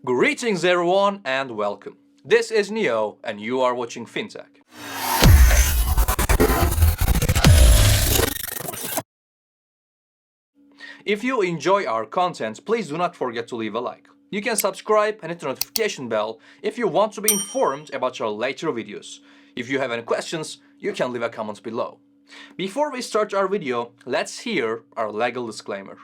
Greetings everyone and welcome. This is Neo and you are watching Fintech. If you enjoy our content, please do not forget to leave a like. You can subscribe and hit the notification bell if you want to be informed about our later videos. If you have any questions, you can leave a comment below. Before we start our video, let's hear our legal disclaimer.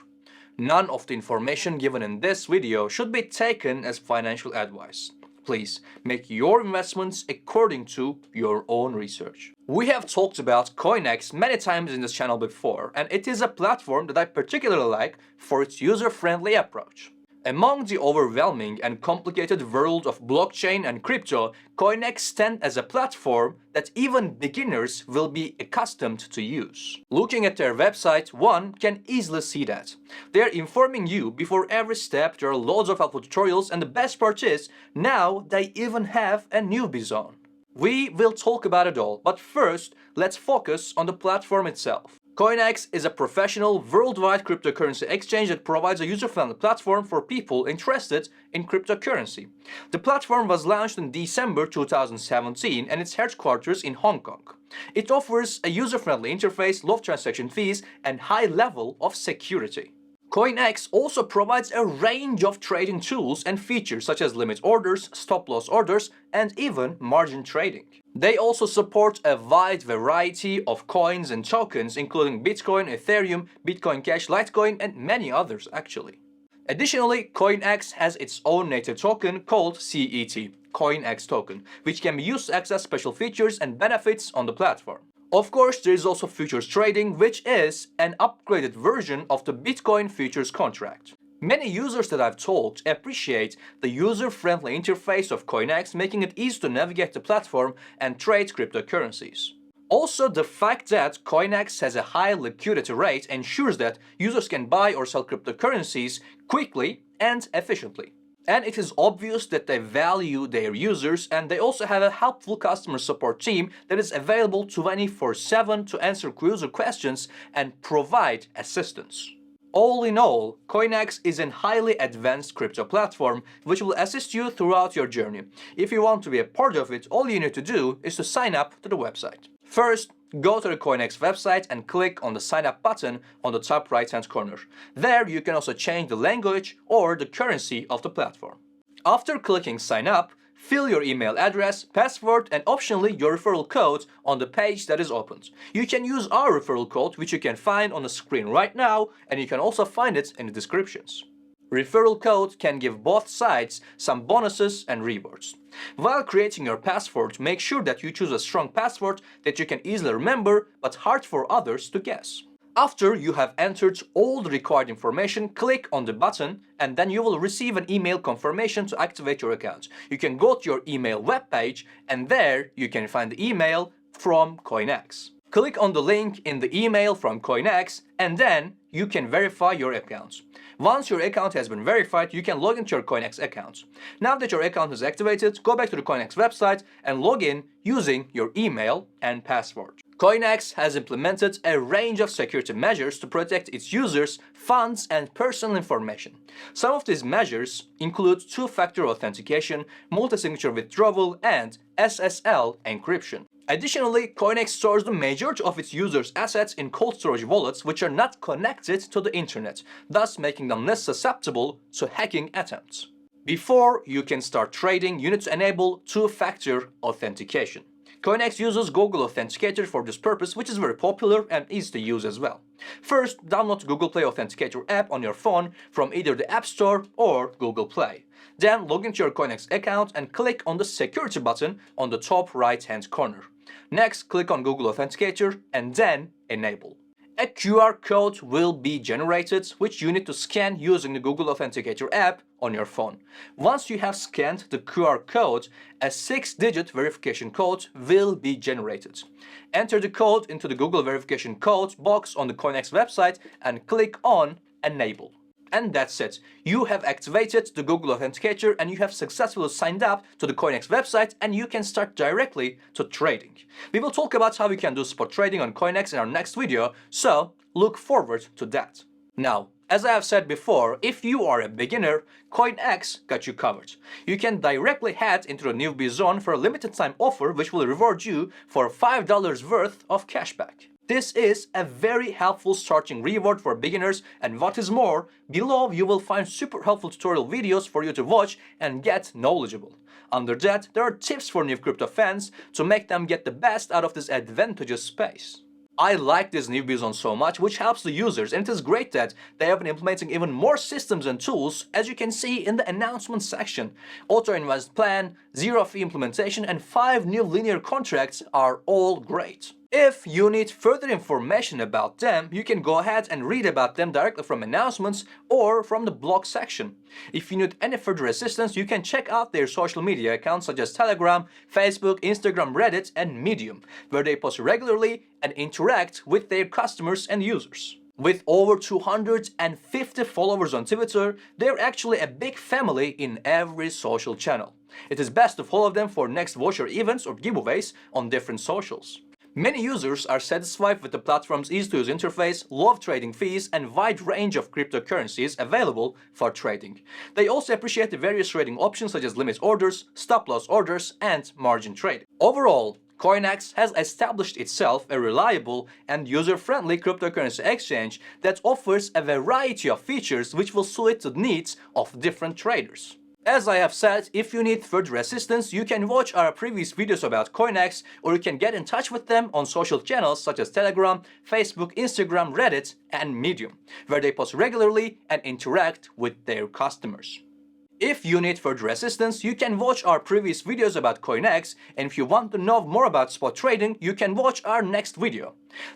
None of the information given in this video should be taken as financial advice. Please make your investments according to your own research. We have talked about COINEX many times in this channel before, and it is a platform that I particularly like for its user-friendly approach. Among the overwhelming and complicated world of blockchain and crypto, COINEX stands as a platform that even beginners will be accustomed to use. Looking at their website, one can easily see that. They are informing you before every step, there are loads of helpful tutorials, and the best part is, now they even have a Newbie Zone. We will talk about it all, but first, let's focus on the platform itself. COINEX is a professional worldwide cryptocurrency exchange that provides a user-friendly platform for people interested in cryptocurrency. The platform was launched in December 2017 and its headquarters in Hong Kong. It offers a user-friendly interface, low transaction fees, and high level of security. COINEX also provides a range of trading tools and features such as limit orders, stop-loss orders, and even margin trading. They also support a wide variety of coins and tokens, including Bitcoin, Ethereum, Bitcoin Cash, Litecoin, and many others actually. Additionally, COINEX has its own native token called CET, COINEX token, which can be used to access special features and benefits on the platform. Of course, there is also futures trading, which is an upgraded version of the Bitcoin futures contract. Many users that I've talked appreciate the user-friendly interface of COINEX, making it easy to navigate the platform and trade cryptocurrencies. Also, the fact that COINEX has a high liquidity rate ensures that users can buy or sell cryptocurrencies quickly and efficiently. And it is obvious that they value their users, and they also have a helpful customer support team that is available 24/7 to answer user questions and provide assistance. All in all, COINEX is a highly advanced crypto platform which will assist you throughout your journey. If you want to be a part of it, all you need to do is to sign up to the website. First, go to the COINEX website and click on the sign up button on the top right hand corner. There you can also change the language or the currency of the platform. After clicking sign up, fill your email address, password, and optionally your referral code on the page that is opened. You can use our referral code, which you can find on the screen right now, and you can also find it in the descriptions. Referral code can give both sides some bonuses and rewards. While creating your password, make sure that you choose a strong password that you can easily remember but hard for others to guess. After you have entered all the required information, click on the button and then you will receive an email confirmation to activate your account. You can go to your email webpage and there you can find the email from COINEX. Click on the link in the email from COINEX and then you can verify your account. Once your account has been verified, you can log into your COINEX account. Now that your account is activated, go back to the COINEX website and log in using your email and password. COINEX has implemented a range of security measures to protect its users' funds and personal information. Some of these measures include two-factor authentication, multi-signature withdrawal, and SSL encryption. Additionally, COINEX stores the majority of its users' assets in cold storage wallets which are not connected to the internet, thus making them less susceptible to hacking attempts. Before you can start trading, you need to enable two-factor authentication. COINEX uses Google Authenticator for this purpose, which is very popular and easy to use as well. First, download the Google Play Authenticator app on your phone from either the App Store or Google Play. Then log into your COINEX account and click on the security button on the top right-hand corner. Next, click on Google Authenticator and then enable. A QR code will be generated, which you need to scan using the Google Authenticator app on your phone. Once you have scanned the QR code, a 6-digit verification code will be generated. Enter the code into the Google verification code box on the COINEX website and click on Enable. And that's it. You have activated the Google Authenticator and you have successfully signed up to the COINEX website and you can start directly to trading. We will talk about how you can do spot trading on COINEX in our next video, so look forward to that. Now, As I have said before, if you are a beginner, COINEX got you covered. You can directly head into the Newbie Zone for a limited time offer which will reward you for $5 worth of cashback. This is a very helpful starting reward for beginners, and what is more, below you will find super helpful tutorial videos for you to watch and get knowledgeable. Under that, there are tips for new crypto fans to make them get the best out of this advantageous space. I like this Newbie Zone so much, which helps the users, and it is great that they have been implementing even more systems and tools, as you can see in the announcement section. Auto invest plan, zero fee implementation, and 5 new linear contracts are all great. If you need further information about them, you can go ahead and read about them directly from announcements or from the blog section. If you need any further assistance, you can check out their social media accounts such as Telegram, Facebook, Instagram, Reddit, and Medium, where they post regularly and interact with their customers and users. With over 250 followers on Twitter, they're actually a big family in every social channel. It is best to follow them for next voucher events or giveaways on different socials. Many users are satisfied with the platform's easy-to-use interface, low trading fees, and wide range of cryptocurrencies available for trading. They also appreciate the various trading options such as limit orders, stop-loss orders, and margin trading. Overall, COINEX has established itself a reliable and user-friendly cryptocurrency exchange that offers a variety of features which will suit the needs of different traders. As I have said, if you need further assistance, you can watch our previous videos about COINEX, or you can get in touch with them on social channels such as Telegram, Facebook, Instagram, Reddit, and Medium, where they post regularly and interact with their customers. If you need further assistance, you can watch our previous videos about COINEX, and if you want to know more about spot trading, you can watch our next video.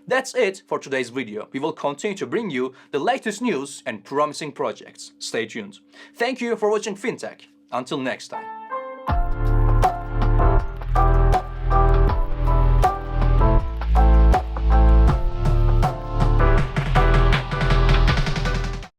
That's it for today's video. We will continue to bring you the latest news and promising projects. Stay tuned. Thank you for watching Fintech. Until next time.